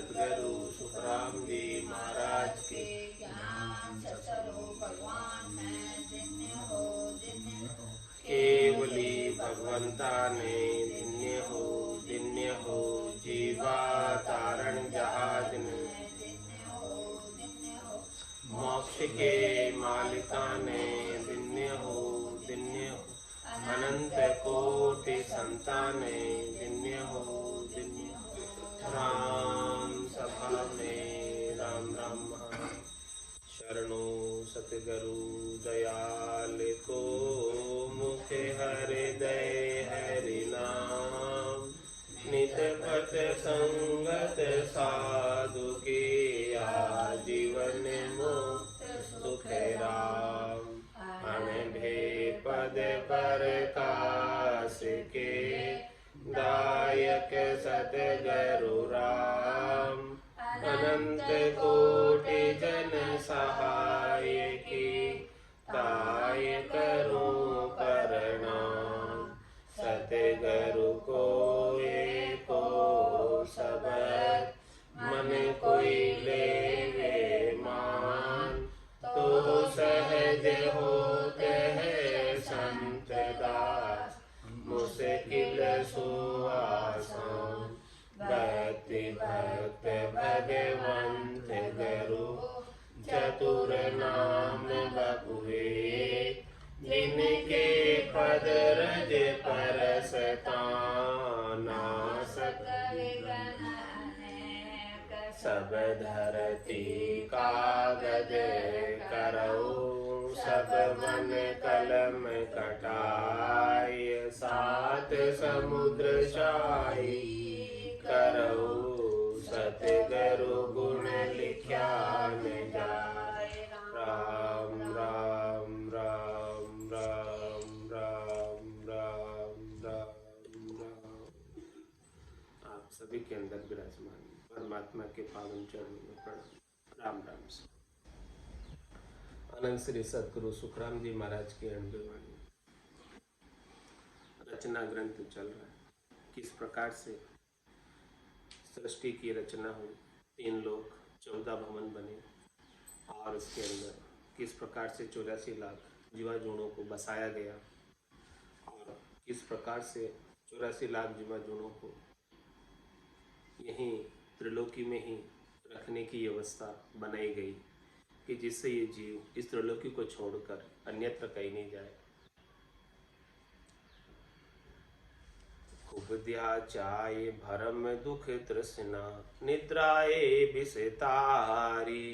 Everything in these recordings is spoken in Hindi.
सद्गुरु सुखराम जी महाराज के ज्ञान सत्स्वरूप भगवान है धन्य हो केवली भगवंता ने धन्य हो जीवा तारण जहाज ने मोक्ष के मालिका ने धन्य हो अनंत कोटि संताने धन्य हो राम सभा में राम राम शरणो सतगुरु दयाल को मुख हृदय हरि नाम नित पथ संगत साधु के आजीवन मुक्त सुख राम अनभे पद प्रकाश के दायक सतगुरु राम अनंत कोटि जन सहाय की ताय करूं प्रणाम सतगुरु को एको सबद मन कोई लेवे मान तो सहज होते हैं संत दास मुश्किल सुआसान भक्ति भक्त भगवंत गुरु चतुर नाम बपुए जिनके पद रज परसता नासक सब धरती कागज करो सब वन कलम कटाय सात समुद्र शाही करो सतगुरु गुण लिख्या न जाय राम राम राम राम राम राम राम राम। आप सभी के अंदर विराजमान परमात्मा के पावन चरणों में प्रणाम राम राम से। अनंत श्री सद्गुरु सुखराम जी महाराज की अणुवाणी रचना ग्रंथ चल रहा है। किस प्रकार से सृष्टि की रचना हुई, 3 लोक 14 भवन बने और उसके अंदर किस प्रकार से 84 लाख जीवाणुओं को बसाया गया और किस प्रकार से 84 लाख जीवाणुओं को यहीं त्रिलोकी में ही रखने की व्यवस्था बनाई गई कि जिससे ये जीव इस त्रिलोकी को छोड़कर अन्यत्र कहीं नहीं जाए। खूब दिया चाय भरम दुख तृष्णा निद्राए विषतारी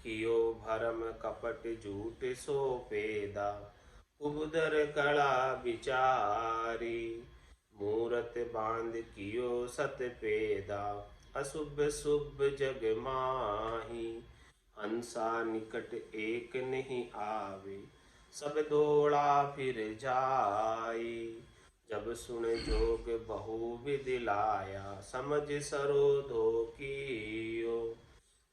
कियो भरम कपट झूठ सो पेदा कुबदर कला विचारी मूरत बांध कियो सत पेदा अशुभ शुभ जग माही हंसा निकट एक नहीं आवे सब दौड़ा फिर जाई जब सुन जोग बहु विधि लाया समझ सरोधो कियो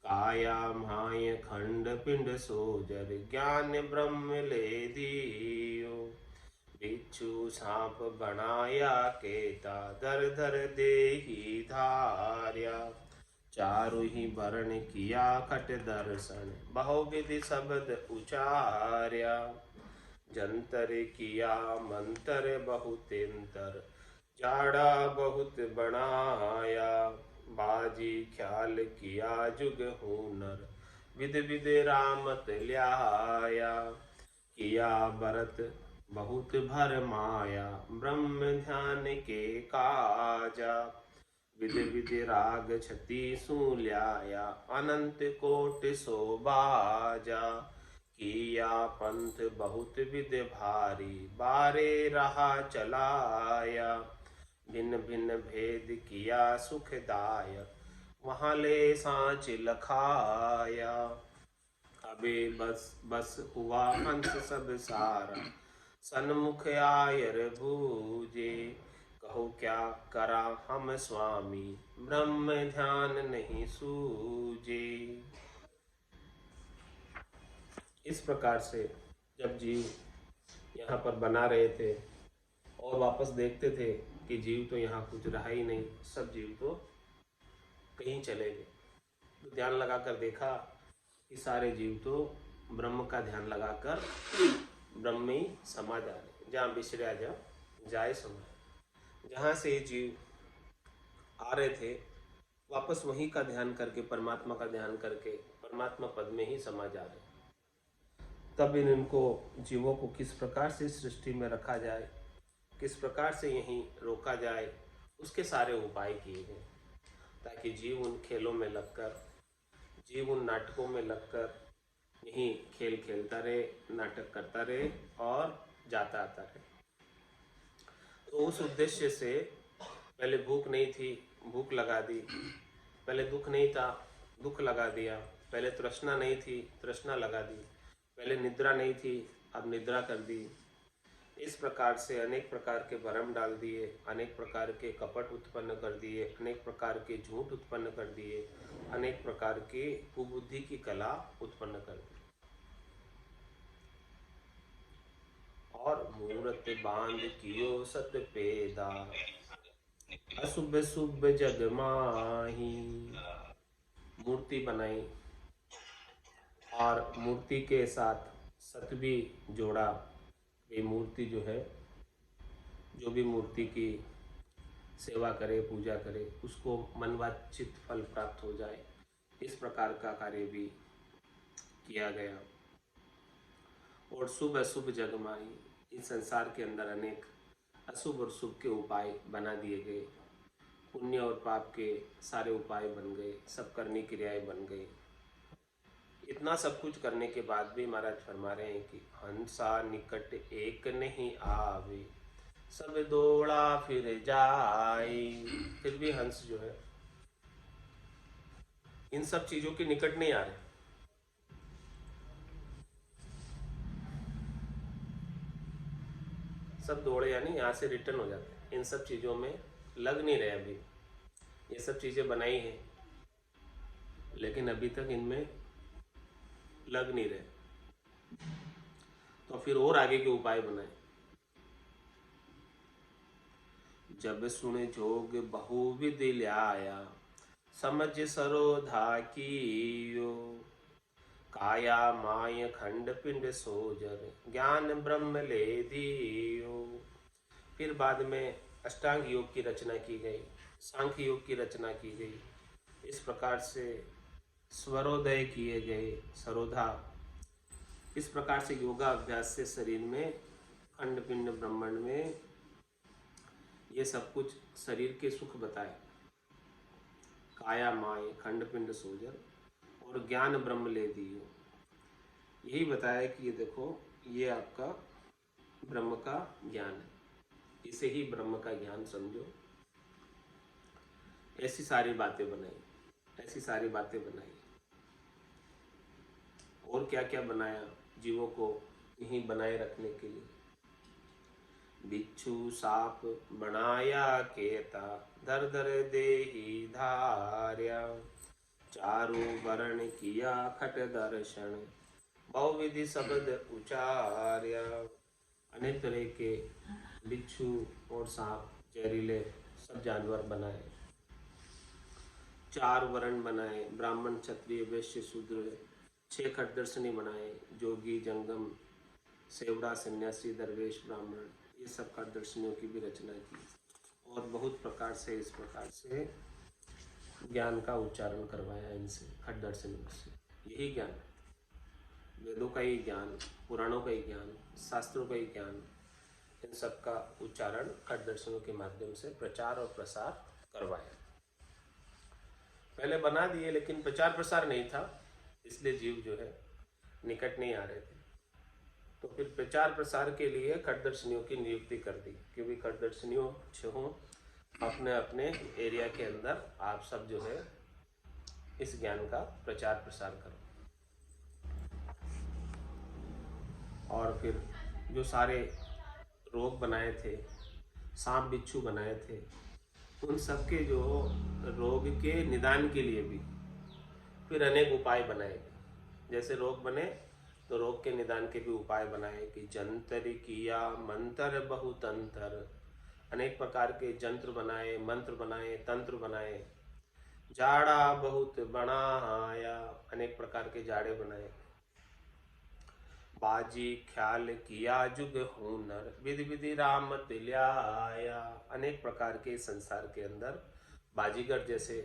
काया माय खंड पिंड सोजर ज्ञान ब्रह्म ले दियो बिच्छू सांप बनाया केता दर दर देही धार्या चारु ही वर्ण किया खट दर्शन बहुविधि शब्द उचार्या जंतर किया मंत्र बहुतेंतर जाड़ा बहुत बनाया बाजी ख्याल किया जुग हुनर विध विध रामत ल्याया किया भरत बहुत भर माया ब्रह्म ध्यान के काजा विध विध राग छति सुल्याया अनंत कोट सोबाजा किया पंथ बहुत विध भारी बारे रहा चलाया भिन्न भिन्न भेद किया सुखदायक वहाँ ले सांच लखाया अबे बस हुआ हंस सब सारा सन्मुख आयर बूझे कहो क्या करा हम स्वामी ब्रह्म ध्यान नहीं सूझे। इस प्रकार से जब जीव यहाँ पर बना रहे थे और वापस देखते थे कि जीव तो यहाँ कुछ रहा ही नहीं, सब जीव तो कहीं चले गए। तो ध्यान लगाकर देखा कि सारे जीव तो ब्रह्म का ध्यान लगाकर ब्रह्म में ही समा जा रहे। जहाँ बिछड़िया जा जाए समाए। जहाँ से ये जीव आ रहे थे वापस वहीं का ध्यान करके, परमात्मा का ध्यान करके परमात्मा पद में ही समा जा रहे। तब इनको जीवों को किस प्रकार से सृष्टि में रखा जाए, किस प्रकार से यहीं रोका जाए, उसके सारे उपाय किए गए, ताकि जीव उन खेलों में लगकर, जीव उन नाटकों में लगकर यहीं खेल खेलता रहे, नाटक करता रहे और जाता आता रहे। तो उस उद्देश्य से पहले भूख नहीं थी, भूख लगा दी। पहले दुख नहीं था, दुख लगा दिया। पहले तृष्णा नहीं थी, तृष्णा लगा दी। पहले निद्रा नहीं थी, अब निद्रा कर दी। इस प्रकार से अनेक प्रकार के भ्रम डाल दिए, अनेक प्रकार के कपट उत्पन्न कर दिए, अनेक प्रकार के झूठ उत्पन्न कर दिए, अनेक प्रकार की कुबुद्धि की कला उत्पन्न कर दी। और मूर्त बांध कियो सत पेदा, अशुभ शुभ जग माही। मूर्ति बनाई और मूर्ति के साथ सत भी जोड़ा। ये मूर्ति जो है, जो भी मूर्ति की सेवा करे, पूजा करे, उसको मनवांछित फल प्राप्त हो जाए, इस प्रकार का कार्य भी किया गया। और शुभ अशुभ जगमाई, इस संसार के अंदर अनेक अशुभ और शुभ के उपाय बना दिए गए। पुण्य और पाप के सारे उपाय बन गए, सब करनी क्रियाएं बन गई। इतना सब कुछ करने के बाद भी महाराज फरमा रहे हैं कि हंसा निकट एक नहीं आवे, सब दौड़ा फिर जाए। फिर भी हंस जो है इन सब चीजों के निकट नहीं आ रहे। सब दौड़े यानी यहाँ से रिटर्न हो जाते हैं, इन सब चीजों में लग नहीं रहे। अभी ये सब चीजें बनाई हैं लेकिन अभी तक इनमें लग नहीं रहे। तो फिर और आगे के उपाय बनाए। जब सुने जोग बहुविधि ल्याया, समझ सरोधा कियो। काया माय खंड पिंड सोजर, ज्ञान ब्रह्म ले दियो। फिर बाद में अष्टांग योग की रचना की गई, सांख्य योग की रचना की गई। इस प्रकार से स्वरोदय किए गए, सरोधा। इस प्रकार से योगा अभ्यास से शरीर में, खंड पिंड ब्रह्मांड में ये सब कुछ शरीर के सुख बताए। काया माय खंड पिंड सोजर और ज्ञान ब्रह्म ले दियो, यही बताया कि ये देखो, ये आपका ब्रह्म का ज्ञान है, इसे ही ब्रह्म का ज्ञान समझो। ऐसी सारी बातें बनाई, ऐसी सारी बातें बनाई। और क्या क्या बनाया जीवों को यहीं बनाए रखने के लिए। बिच्छू साप बनाया केता, दर दर देही धार्या। चारों वर्ण किया खट दर्शन, बहुविधि शब्द उचार्या। अनेक तरह के बिच्छू और सांप, जहरीले सब जानवर बनाए। चार वर्ण बनाए, ब्राह्मण क्षत्रिय वैश्य शूद्र। 6 खटदर्शनी बनाए, जोगी जंगम सेवड़ा सन्यासी दरवेश ब्राह्मण, ये सब खटदर्शनियों की भी रचना की। और बहुत प्रकार से इस प्रकार से ज्ञान का उच्चारण करवाया इनसे, खटदर्शनियों से। यही ज्ञान, वेदों का ही ज्ञान, पुराणों का ही ज्ञान, शास्त्रों का ही ज्ञान, इन सब का उच्चारण खटदर्शनों के माध्यम से प्रचार और प्रसार करवाया। पहले बना दिए लेकिन प्रचार प्रसार नहीं था, इसलिए जीव जो है निकट नहीं आ रहे थे। तो फिर प्रचार प्रसार के लिए खटदर्शनियों की नियुक्ति कर दी, क्योंकि खटदर्शनियों छहों अपने अपने एरिया के अंदर आप सब जो है इस ज्ञान का प्रचार प्रसार करो। और फिर जो सारे रोग बनाए थे, सांप बिच्छू बनाए थे, उन सब के जो रोग के निदान के लिए भी फिर अनेक उपाय बनाए गए। जैसे रोग बने तो रोग के निदान के भी उपाय बनाए कि जंतर किया मंत्र बहुतंत्र। अनेक प्रकार के जंत्र बनाए, मंत्र बनाए, तंत्र बनाए, जाड़ा बहुत बनाया, अनेक प्रकार के जाड़े बनाए। बाजी ख्याल किया जुग हुनर, विधि विधि राम तिल्याया। अनेक प्रकार के संसार के अंदर बाजीगर जैसे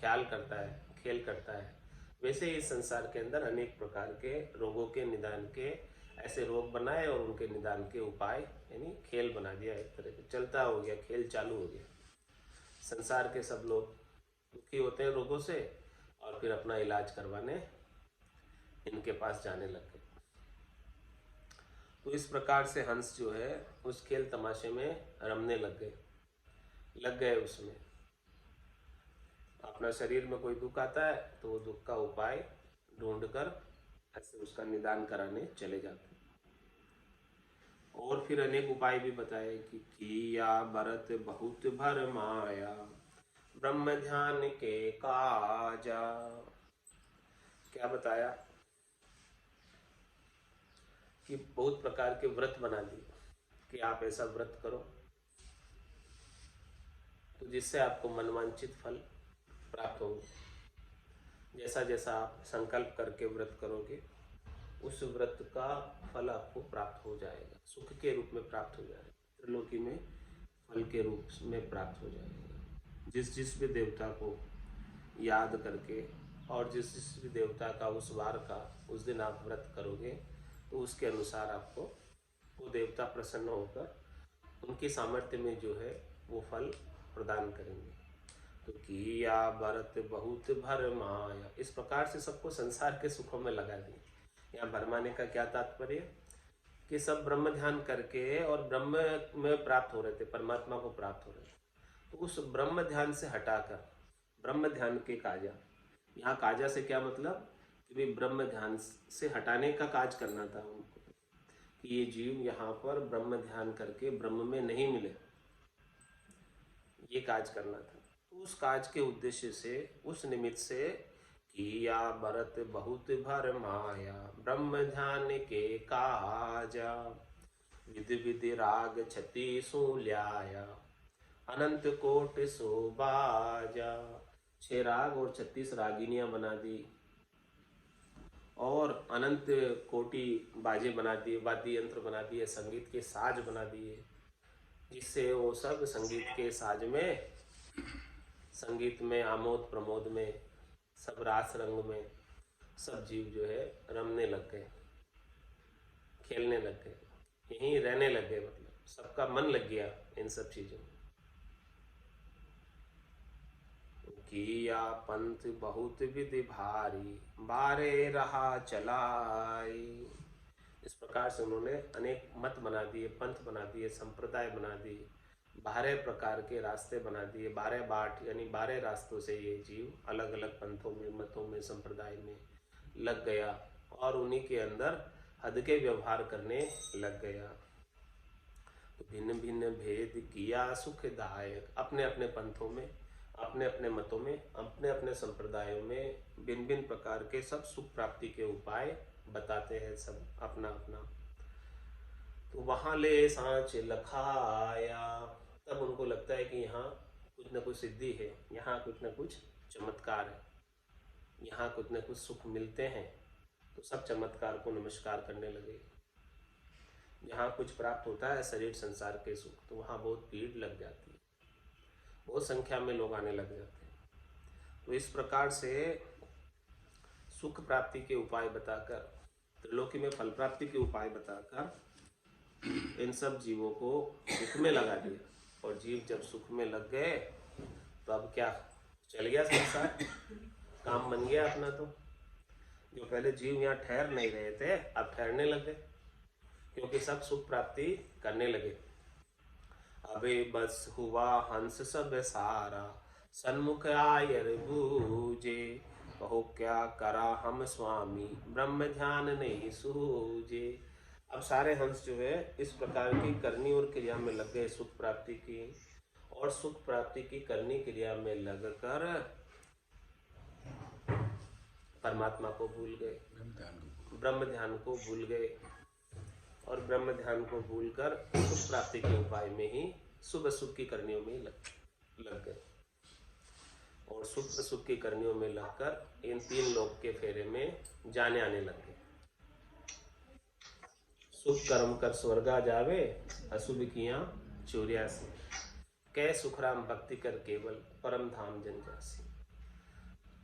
ख्याल करता है, खेल करता है, वैसे इस संसार के अंदर अनेक प्रकार के रोगों के निदान के ऐसे रोग बनाए और उनके निदान के उपाय यानी खेल बना दिया। एक तरह से चलता हो गया, खेल चालू हो गया। संसार के सब लोग दुखी होते हैं रोगों से और फिर अपना इलाज करवाने इनके पास जाने लग गए। तो इस प्रकार से हंस जो है उस खेल तमाशे में रमने लग गए उसमें। अपना शरीर में कोई दुख आता है तो वो दुख का उपाय ढूंढकर ऐसे उसका निदान कराने चले जाते हैं। और फिर अनेक उपाय भी बताए कि किया बरत बहुत भर माया, ब्रह्म ध्यान के काजा। क्या बताया कि बहुत प्रकार के व्रत बना दिए कि आप ऐसा व्रत करो तो जिससे आपको मनवांचित फल प्राप्त होंगे। जैसा जैसा आप संकल्प करके व्रत करोगे उस व्रत का फल आपको प्राप्त हो जाएगा, सुख के रूप में प्राप्त हो जाएगा, त्रिलोकी में फल के रूप में प्राप्त हो जाएगा। जिस जिस भी देवता को याद करके और जिस जिस भी देवता का उस वार का उस दिन आप व्रत करोगे तो उसके अनुसार आपको वो देवता प्रसन्न होकर उनके सामर्थ्य में जो है वो फल प्रदान करेंगे। तो किया व्रत बहुत भर माया, इस प्रकार से सबको संसार के सुखों में लगा दिए। यहाँ भरमाने का क्या तात्पर्य कि सब ब्रह्म ध्यान करके और ब्रह्म में प्राप्त हो रहे थे, परमात्मा को प्राप्त हो रहे थे, तो उस ब्रह्म ध्यान से हटाकर ब्रह्म ध्यान के काजा। यहाँ काजा से क्या मतलब कि भी ब्रह्म ध्यान से हटाने का काज करना था उनको कि ये जीव यहाँ पर ब्रह्म ध्यान करके ब्रह्म में नहीं मिले, ये काज करना था। तो उस काज के उद्देश्य से उस निमित्त से किया व्रत बहुत भर माया, ब्रह्म ध्यान के काजा। विधि विधि राग छति सुल्याया, अनंत कोट सोबाजा। 6 राग और 36 रागिनियां बना दी और अनंत कोटि बाजे बना दिए, वाद्य यंत्र बना दिए, संगीत के साज बना दिए, जिससे वो सब संगीत के साज में, संगीत में, आमोद प्रमोद में, सब रास रंग में सब जीव जो है रमने लग गए, खेलने लग गए, यहीं रहने लग गए, मतलब सबका मन लग गया इन सब चीजों में। किया पंथ बहुत विधि भारी, बारे रहा चलाई। इस प्रकार से उन्होंने अनेक मत बना दिए, पंथ बना दिए, संप्रदाय बना दिए, 12 प्रकार के रास्ते बना दिए, 12 बाट यानी 12 रास्तों से ये जीव अलग अलग पंथों में, मतों में, संप्रदाय में लग गया और उन्हीं के अंदर हद के व्यवहार करने लग गया। तो भिन्न भिन्न भेद किया सुखदायक, अपने अपने पंथों में, अपने अपने मतों में, अपने अपने संप्रदायों में भिन्न भिन्न प्रकार के सब सुख प्राप्ति के उपाय बताते हैं, सब अपना अपना। तो वहाँ ले सांच लखाया, तब उनको लगता है कि यहाँ कुछ न कुछ सिद्धि है, यहाँ कुछ न कुछ चमत्कार है, यहाँ कुछ न कुछ सुख मिलते हैं। तो सब चमत्कार को नमस्कार करने लगे। यहाँ कुछ प्राप्त होता है शरीर संसार के सुख, तो वहाँ बहुत भीड़ लग जाती है, बहुत संख्या में लोग आने लग जाते हैं। तो इस प्रकार से सुख प्राप्ति के उपाय बताकर, त्रिलोकी में फल प्राप्ति के उपाय बताकर इन सब जीवों को सुख में लगा दिया। और जीव जब सुख में लग गए तो अब क्या, चल गया संसार, काम बन गया अपना। तो जो पहले जीव यहाँ ठहर नहीं रहे थे अब ठहरने लगे, क्योंकि सब सुख प्राप्ति करने लगे। अबे बस हुआ हंस सब सारा, सन्मुख आयर बूझे, कहो क्या करा हम स्वामी, ब्रह्म ध्यान नहीं सूझे। अब सारे हंस जो है इस प्रकार की करनी और क्रिया में लग गए सुख प्राप्ति की, और सुख प्राप्ति की करनी क्रिया में लगकर परमात्मा को भूल गए, ब्रह्म ध्यान को भूल गए, और ब्रह्म ध्यान को भूलकर सुख प्राप्ति के उपाय में ही शुभ सुख की करनियों में लग गए। और सुख असुख की करनियों में लगकर इन 3 लोक के फेरे में जाने आने लग गए। सुख कर्म कर स्वर्गा जावे, अशुभ किया चौर्यासी, कै सुखराम भक्ति कर केवल परम धाम जन जासी।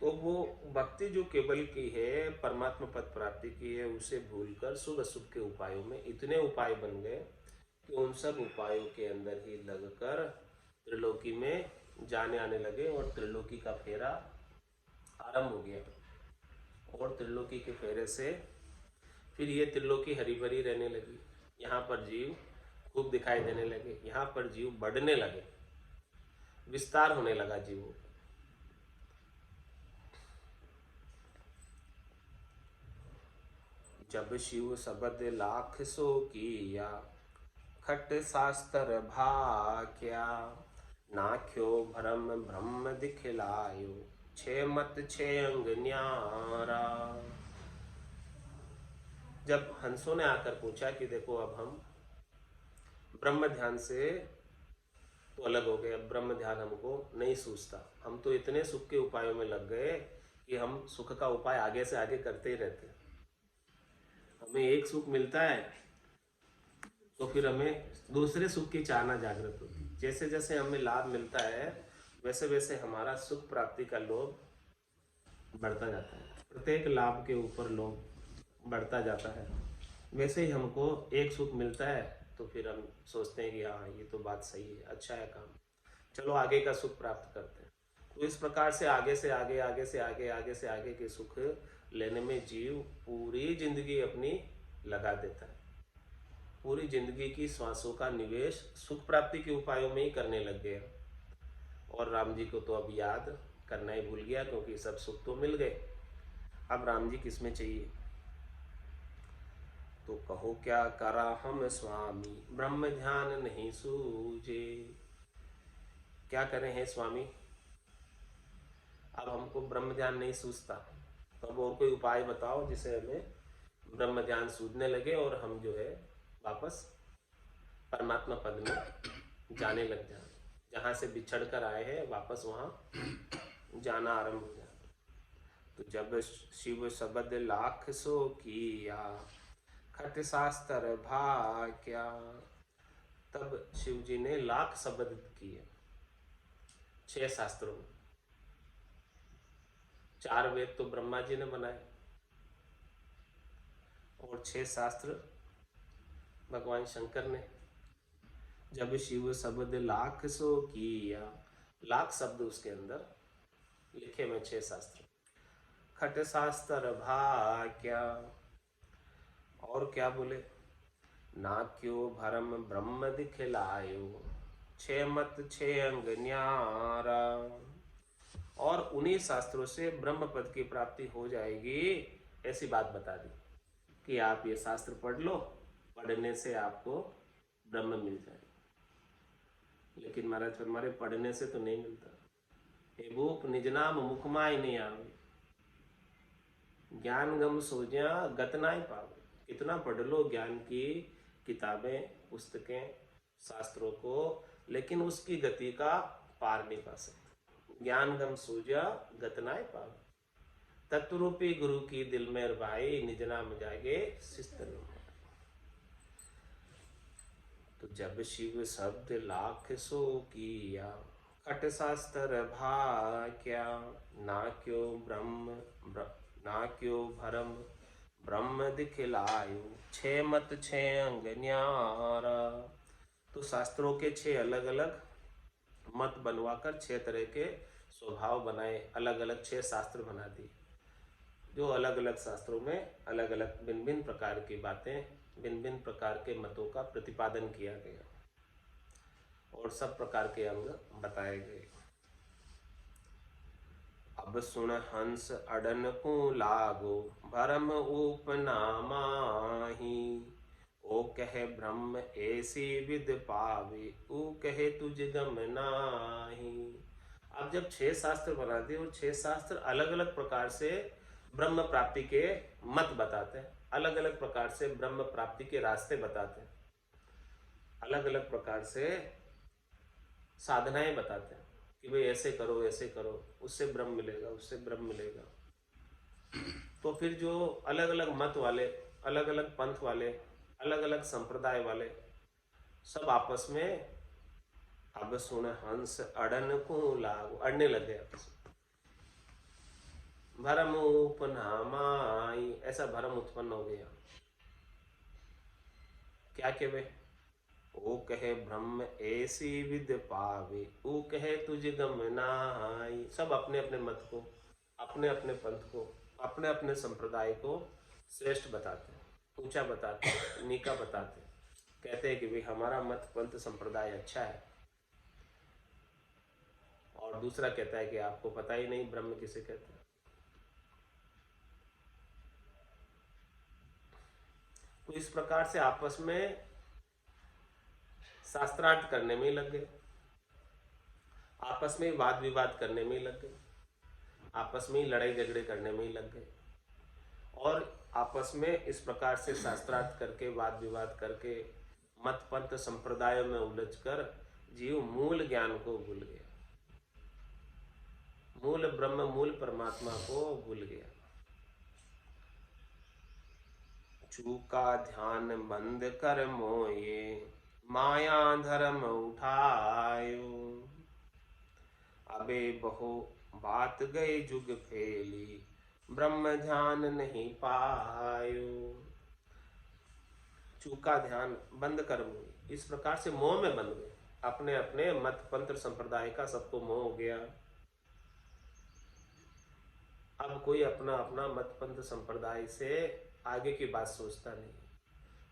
तो वो भक्ति जो केवल की है, परमात्मा पद प्राप्ति की है, उसे भूलकर शुभ अशुभ के उपायों में इतने उपाय बन गए कि उन सब उपायों के अंदर ही लगकर त्रिलोकी में जाने आने लगे और त्रिलोकी का फेरा आरंभ हो गया। और त्रिलोकी के फेरे से फिर ये त्रिलोकी हरी भरी रहने लगी। यहाँ पर जीव खूब दिखाई देने लगे, यहाँ पर जीव बढ़ने लगे, विस्तार होने लगा जीवों। जब शिव शब्द लाख सो किया, खट शास्त्र भाख्या, नाख्यो भरम ब्रह्म दिखलायो, छे मत छे अंग न्यारा। जब हंसों ने आकर पूछा कि देखो अब हम ब्रह्म ध्यान से तो अलग हो गए, अब ब्रह्म ध्यान हमको नहीं सूझता, हम तो इतने सुख के उपायों में लग गए कि हम सुख का उपाय आगे से आगे करते ही रहते हैं। हमें एक सुख मिलता है तो फिर हमें दूसरे सुख की चाहना जागृत होती है। जैसे जैसे हमें लाभ मिलता है वैसे वैसे हमारा सुख प्राप्ति का लोभ बढ़ता जाता है, प्रत्येक लाभ के ऊपर लोभ बढ़ता जाता है। वैसे ही हमको एक सुख मिलता है तो फिर हम सोचते हैं कि हाँ ये तो बात सही है, अच्छा है काम, चलो आगे का सुख प्राप्त करते हैं। तो इस प्रकार से आगे से आगे, आगे से आगे, आगे से आगे के सुख लेने में जीव पूरी जिंदगी अपनी लगा देता है। पूरी जिंदगी की श्वासों का निवेश सुख प्राप्ति के उपायों में ही करने लग गया। और राम जी को तो अब याद करना ही भूल गया, क्योंकि सब सुख तो मिल गए। अब राम जी किसमें चाहिए? तो कहो क्या करा हम स्वामी, ब्रह्म ध्यान नहीं सूझे। क्या करें हे स्वामी, अब हमको ब्रह्म ध्यान नहीं सूझता, तो अब और कोई उपाय बताओ जिसे हमें ब्रह्म ध्यान सूझने लगे और हम जो है वापस परमात्मा पद में जाने लग जाए। जहाँ से बिछड़ कर आए हैं वापस वहाँ जाना आरंभ हो जाए। तो जब शिव शब्द लाख सो किया, खट शास्त्र भाग्या, तब शिव जी ने लाख शब्द किए 6 शास्त्रों में। 4 वेद तो ब्रह्मा जी ने बनाए और 6 शास्त्र भगवान शंकर ने। जब शिव शब्द लाख सो किया, लाख शब्द उसके अंदर लिखे में 6 शास्त्र। खट शास्त्र भाग्या, और क्या बोले? ना क्यों भरम ब्रह्म दिखलायो, 6 मत 6 अंग न्यारा। और उन्हीं शास्त्रों से ब्रह्म पद की प्राप्ति हो जाएगी, ऐसी बात बता दी कि आप ये शास्त्र पढ़ लो, पढ़ने से आपको ब्रह्म मिल जाएगा। लेकिन महाराज हमारे पढ़ने से तो नहीं मिलता। हे भूप निज नाम मुखमाय नहीं आवे, ज्ञान गम सोजा गत नाय पावे। कितना पढ़ लो ज्ञान की किताबें, पुस्तकें, शास्त्रों को, लेकिन उसकी गति का पार नहीं पा सकते। ज्ञान गम सूझा गत नाय पावे, तत्वरूपी गुरु की दिल में भाई, निज नाम जागे शिस्तन। तो जब शिव शब्द लाख सो किया, खट शास्त्र भाग्या, ना क्यों भरम ब्रह्म दिखलायो, 6 मत 6 अंग न्यारा। तो शास्त्रों के 6 अलग अलग मत बनवाकर 6 तरह के स्वभाव बनाए, अलग अलग 6 शास्त्र बना दिए, जो अलग अलग शास्त्रों में अलग अलग भिन्न भिन्न प्रकार की बातें, भिन्न भिन्न प्रकार के मतों का प्रतिपादन किया गया और सब प्रकार के अंग बताए गए। अब सुन हंस अडन को लागो, भरम उपनामाही। ओ कहे ब्रह्म ऐसी विद पावे, ओ कहे तुझ गम नाही। अब जब 6 शास्त्र बना दिए और 6 शास्त्र अलग अलग प्रकार से ब्रह्म प्राप्ति के मत बताते हैं, अलग अलग प्रकार से ब्रह्म प्राप्ति के रास्ते बताते हैं, अलग अलग प्रकार से साधनाएं बताते हैं कि भाई ऐसे करो, उससे ब्रह्म मिलेगा, उससे ब्रह्म मिलेगा। तो फिर जो अलग अलग मत वाले, अलग अलग पंथ वाले, अलग अलग संप्रदाय वाले सब आपस में अब सुन हंस अड़न को लागू, अड़ने लग गए आपस में। भरम उपनामाई, ऐसा भरम उत्पन्न हो गया। क्या कहे? ओ कहे ब्रह्म ऐसी विद पावे, ओ कहे तुझ गम नाई। सब अपने अपने मत को, अपने अपने पंथ को, अपने अपने संप्रदाय को श्रेष्ठ बताते हैं, ऊंचा बताते हैं, नीका बताते हैं। कहते हैं कि भाई हमारा मत पंथ संप्रदाय अच्छा है, और दूसरा कहता है कि आपको पता ही नहीं ब्रह्म किसे कहते हैं। तो इस प्रकार से आपस में शास्त्रार्थ करने में ही लग गए, आपस में वाद विवाद करने में ही लग गए, आपस में ही लड़ाई झगड़े करने में ही लग गए। और आपस में इस प्रकार से शास्त्रार्थ करके, वाद विवाद करके, मत पंथ संप्रदायों में उलझकर जीव मूल ज्ञान को भूल गया, मूल ब्रह्म, मूल परमात्मा को भूल गया। चूका ध्यान बंद कर मोये, माया धर्म उठायो। अबे बहु बात गए जुग फैली, ब्रह्म ध्यान नहीं पायो। चूका ध्यान बंद कर मोये, इस प्रकार से मोह में बंध गए, अपने अपने मत पंथ संप्रदाय का सबको मोह हो गया। अब कोई अपना अपना मत पंथ संप्रदाय से आगे की बात सोचता नहीं,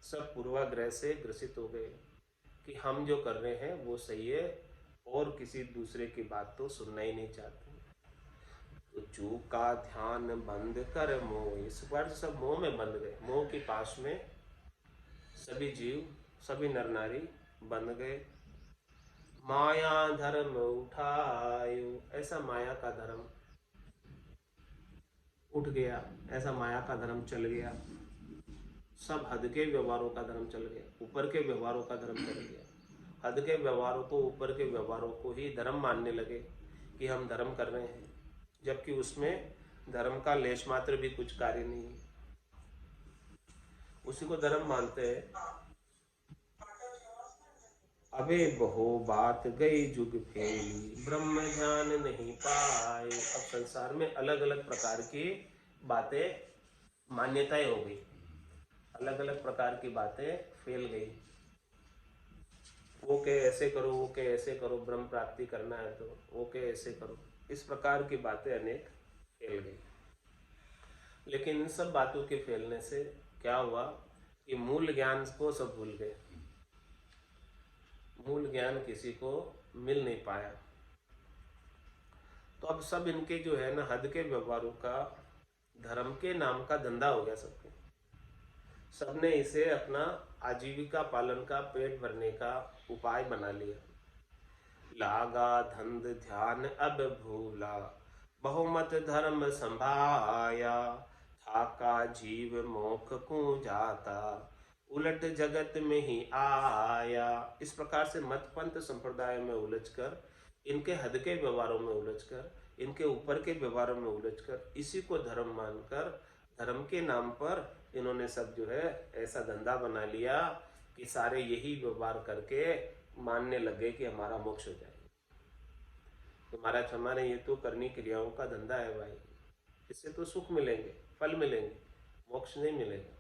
सब पूर्वाग्रह से ग्रसित हो गए कि हम जो कर रहे हैं वो सही है, और किसी दूसरे की बात तो सुनना ही नहीं चाहते। तो चूका ध्यान बंद कर मोह, इस बार सब मोह में बंध गए, मोह के पास में सभी जीव, सभी नर नारी बंध गए। माया धर्म उठायो, ऐसा माया का धर्म उठ गया, ऐसा माया का धर्म चल गया। सब हद के व्यवहारों का धर्म चल गया, ऊपर के व्यवहारों का धर्म चल गया। हद के व्यवहारों को, ऊपर के व्यवहारों को ही धर्म मानने लगे कि हम धर्म कर रहे हैं, जबकि उसमें धर्म का लेश मात्र भी कुछ कार्य नहीं है, उसी को धर्म मानते हैं। अबे बहु बात गई जुग फैली, ब्रह्म ध्यान नहीं पाए। अब संसार में अलग अलग प्रकार की बातें, मान्यताएं हो गई, अलग अलग प्रकार की बातें फैल गई। वो के ऐसे करो, वो के ऐसे करो, ब्रह्म प्राप्ति करना है तो वो के ऐसे करो, इस प्रकार की बातें अनेक फैल गई। लेकिन इन सब बातों के फैलने से क्या हुआ कि मूल ज्ञान को सब भूल गए, मूल ज्ञान किसी को मिल नहीं पाया। तो अब सब इनके जो है ना हद के व्यवहारों का, धर्म के नाम का धंधा हो गया सबके, सबने इसे अपना आजीविका पालन का, पेट भरने का उपाय बना लिया। लागा धंध ध्यान अब भूला, बहुमत धर्म संभाया। थाका जीव मोख को जाता, उलट जगत में ही आया। इस प्रकार से मत पंथ संप्रदाय में उलझकर, इनके हद के व्यवहारों में उलझकर, इनके ऊपर के व्यवहारों में उलझकर, इसी को धर्म मानकर, धर्म के नाम पर इन्होंने सब जो है ऐसा धंधा बना लिया कि सारे यही व्यवहार करके मानने लगे कि हमारा मोक्ष हो जाएगा। तो महाराज हमारे ये तो करनी क्रियाओं का धंधा है भाई, इससे तो सुख मिलेंगे, फल मिलेंगे, मोक्ष नहीं मिलेगा।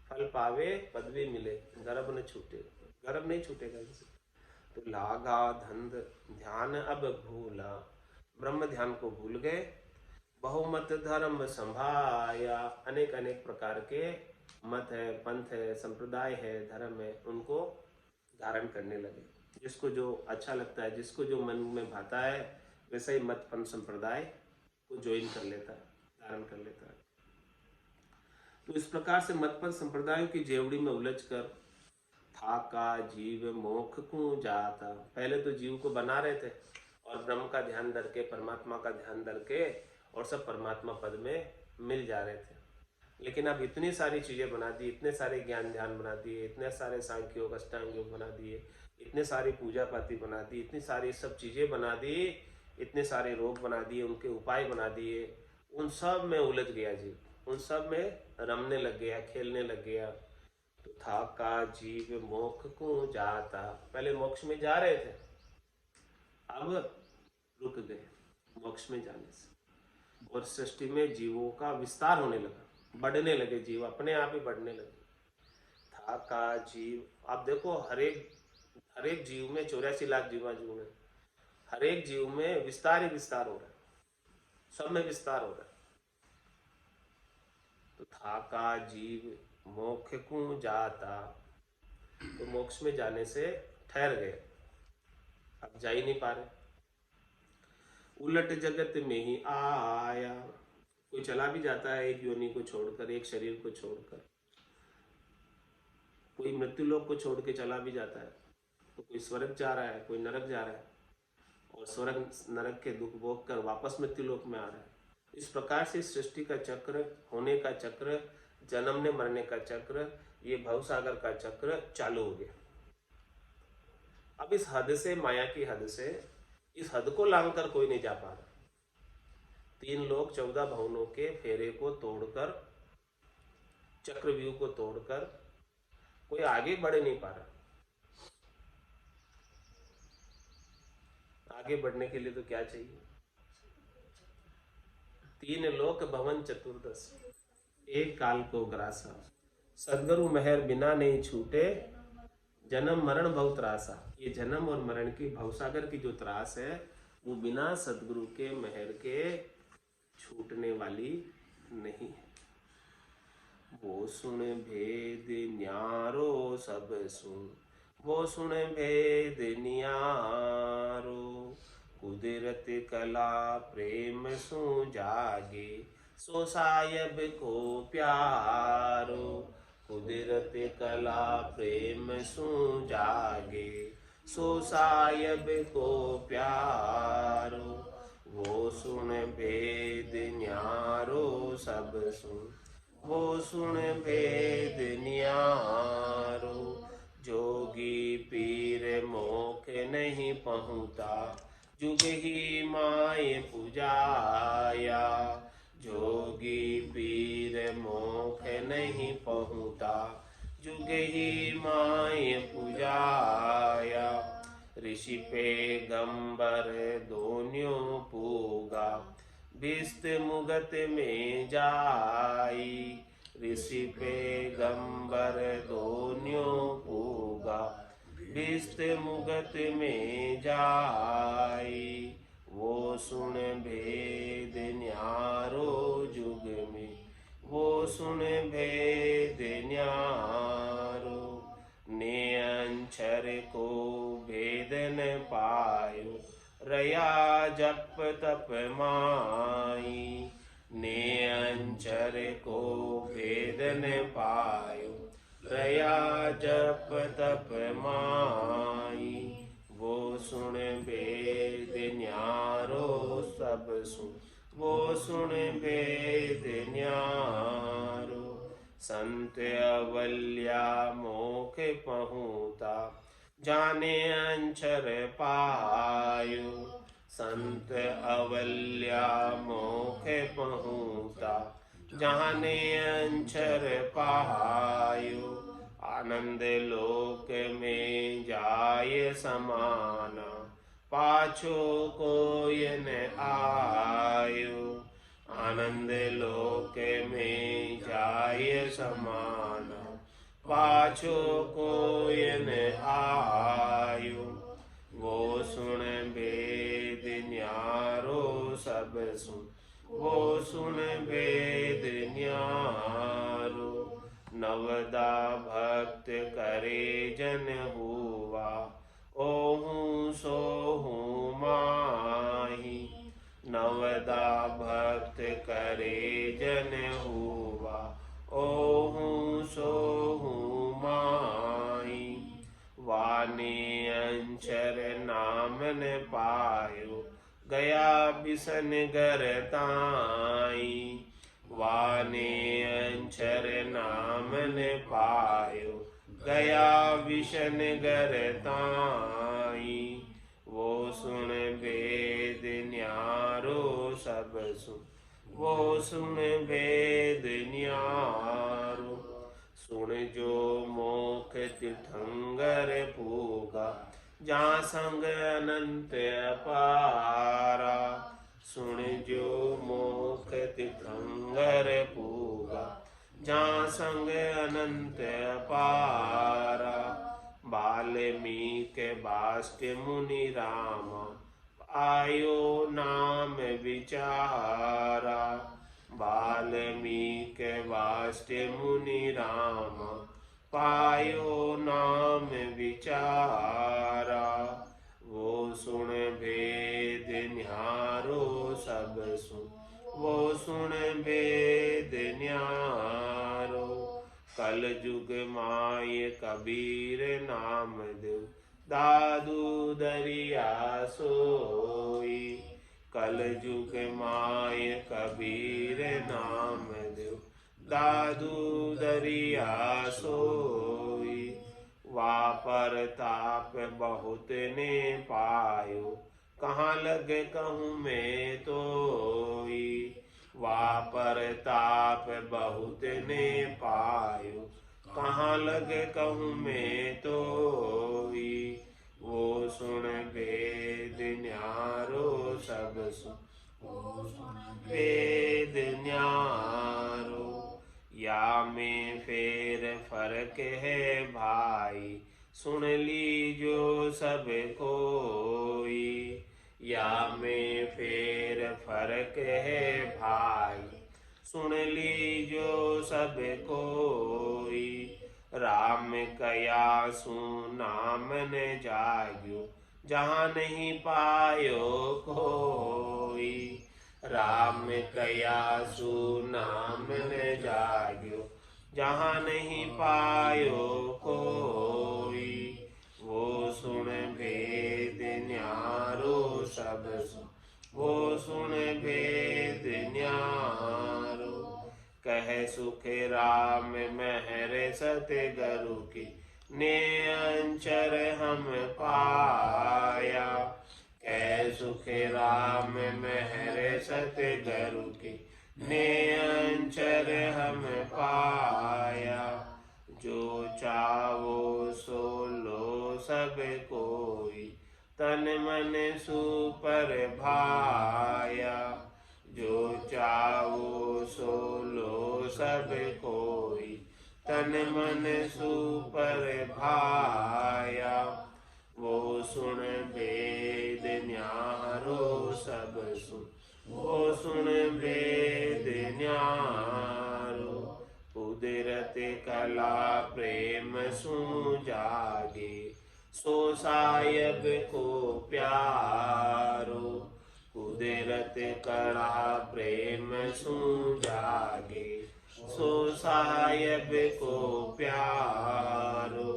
फल पावे पदवी मिले, गर्भ न छूटे, गर्भ नहीं छूटेगा इनसे। तो लागा धंध ध्यान अब भूला, ब्रह्म ध्यान को भूल गए। बहुमत धर्म संभाया, अनेक अनेक प्रकार के मत है, पंथ है, संप्रदाय है, धर्म है, उनको धारण करने लगे। जिसको जो अच्छा लगता है, जिसको जो मन में भाता है, वैसा ही मत पंथ संप्रदाय को ज्वाइन कर लेता है, धारण कर लेता है। तो इस प्रकार से मत पंथ संप्रदायों की जेवड़ी में उलझकर थाका जीव मोख को जाता। पहले तो जीव को बना रहे थे और ब्रह्म का ध्यान करके, परमात्मा का ध्यान करके, और सब परमात्मा पद में मिल जा रहे थे। लेकिन अब इतनी सारी चीजें बना दी, इतने सारे ज्ञान ध्यान बना दिए, इतने सारे सांख्य योग, अष्टांग योग बना दिए, इतने सारी पूजा पाती बना दी, इतनी सारी सब चीजें बना दी इतने सारे रोग बना दिए, उनके उपाय बना दिए, उन सब में उलझ गया जीव, उन सब में रमने लग गया, खेलने लग गया। तो था का जीव मोक्ष को जाता, पहले मोक्ष में जा रहे थे, अब रुक गए मोक्ष में जाने से, और सृष्टि में जीवों का विस्तार होने लगा, बढ़ने लगे जीव, अपने आप ही बढ़ने लगे। था का जीव, आप देखो हर एक जीव में 84 लाख जीव हैं, हर एक जीव में विस्तार ही विस्तार हो रहा है, सब में विस्तार हो रहा है। तो था का जीव मोक्ष को जाता, तो मोक्ष में जाने से ठहर गए, अब जा ही नहीं पा रहे। उलट जगत में ही आया, कोई चला भी जाता है एक योनि को छोड़कर, एक शरीर को छोड़कर, कोई मृत्यु लोक को छोड़ के चला भी जाता है, तो कोई स्वर्ग जा रहा है, कोई नरक जा रहा है, और स्वर्ग नरक के दुख भोग कर वापस मृत्यु लोक में आ रहा है। इस प्रकार से सृष्टि का चक्र, होने का चक्र, जन्मने मरने का चक्र, ये भवसागर का चक्र चालू हो गया। अब इस हद से, माया की हद से, इस हद को लांघकर कोई नहीं जा पा रहा। 3 लोक 14 भवनों के फेरे को तोड़कर, चक्रव्यूह को तोड़कर कोई आगे बढ़ नहीं पा रहा। आगे बढ़ने के लिए तो क्या चाहिए? 3 लोक भवन चतुर्दश, एक काल को ग्रासा, सदगुरु मेहर बिना नहीं छूटे, जन्म मरण भव त्रासा। ये जन्म और मरण की, भवसागर की जो त्रास है, वो बिना सदगुरु के मेहर के छूटने वाली नहीं है। वो सुन भेद न्यारो सब सुन, वो सुन भेद न्यारो, कुदरत कला प्रेम सु जागे, सो सायब को प्यारो। कुदरत कला प्रेम सु जागे, सो सायब को प्यारो। वो सुन भेद न्यारो सब सुन, वो सुन भेद न्यारो। जोगी पीर मोख नहीं पहुँचा, जुग ही माय पुजाया। जोगी पीर मोख नहीं पहुँचा, जुग ही माय पुजाया। ऋषि पैगंबर दोन्यों पूगा, बिस्त मुगत में जाई। ऋषि पैगंबर दोन्यों पूगा, बिस्त मुगत में जाई। वो सुन भेद न्यारो जुग में, वो सुन भेद न्यारो। ने अंचर को भेद न पायो, रया जप तप माई। ने अंचर को भेद न पायो, रया जप तप माई। वो सुन भेद न्यारो सब सुन, वो सुन भेद न्यारो। संत अवल्या मोख पहुँता, जाने अंचर पायो। संत अवल्या मोख पहुँता, जाने अंचर पायो। आनंद लोक में जाय समाना, पाछो कोय न आयो। आनंद लोक में जाय समाना, पाछो कोय न आयो। वो सुन भेद न्यारो सब सुन, वो सुन भेद न्यारो। नवदा भक्त करे जन हुआ, ओहू सोहू माही। नवदा भक्त करे जन हुआ, ओहू सोहू माही। वाने अंचर नाम न पायो, गया बिसन गर ताई। वाने अंचर नाम न पायो, गया विशन गर ताई। वो सुन भेद सब सुन, वो सुन भेद न्यारो। सुन जो मोख तीर्थंकर पूगा, जहाँ संग अनंत अपारा। सुन जो मोख तीर्थंकर पूगा, जहाँ संग अनंत अपारा। वाल्मीकि बाष्ट मुनि राम, आयो नाम विचारा। वाल्मीकि बाष्ट मुनि राम, पायो नाम विचारा। वो सुन भेद न्यारो सब सुन, वो सुन भेद न्यारो। कल जुग माय कबीर नाम देव, दादू दरिया सोई। कल जुग माय कबीर नाम देव, दादू दरिया सोई। वापर ताप बहुत ने पायो, कहाँ लगे कहूँ मैं तोई। वापर ताप बहुत ने पायो, कहाँ लगे कहूँ मैं तोई। वो सुन भेद न्यारो सब सुन, वो सुन भेद न्यारो। या में फेर फर्क है भाई, सुन लीजो सब कोई। या में फेर फर्क है भाई, सुन लीजो सब कोई। राम कया सु नाम न जाग्यो, जहाँ नहीं पायो कोई। राम कया सु नाम न जाग्यो, जहाँ नहीं पायो कोई। वो सुन भेद न्यारो सब सुन, वो सुन भेद न्यारो। कह सुख राम महर सतगुरु की, ने अंचर हम पाया। कह सुख राम महर सतगुरु की, ने अंचर हम पाया। जो चावो सो लो सब कोई, तन मन सुपर भाया। जो चावो सो लो सब कोई, तन मन सुपर भाया। वो सुन भेद न्यारो सब सुन, वो सुन भेद न्यारो। कुदरत कला प्रेम सु जागे, सो सायब को प्यारो। कुदरत कला प्रेम सु जागे, सो सायब को प्यारो।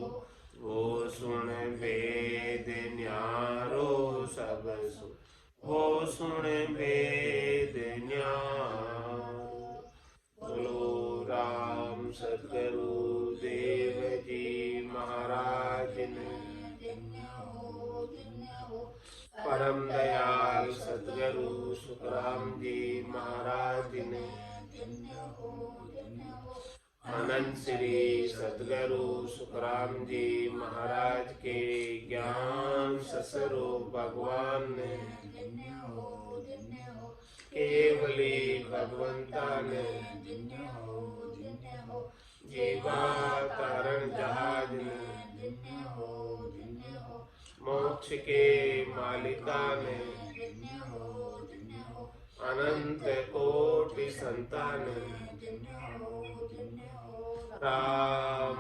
वो सुन भेद न्यारो सब सुन, वो सुन भेद न्यारो। बोलो राम सद्गुरु देव जी महाराज ने, परम दयाल सद्गुरु सुखराम जी महाराज ने, अनंत श्री सद्गुरु सुखराम जी महाराज के ज्ञान ससरो भगवान ने, केवली भगवंता ने, जीवा तारण जहाज ने, मोक्ष के मालिका ने, अनंत कोटि संतान। राम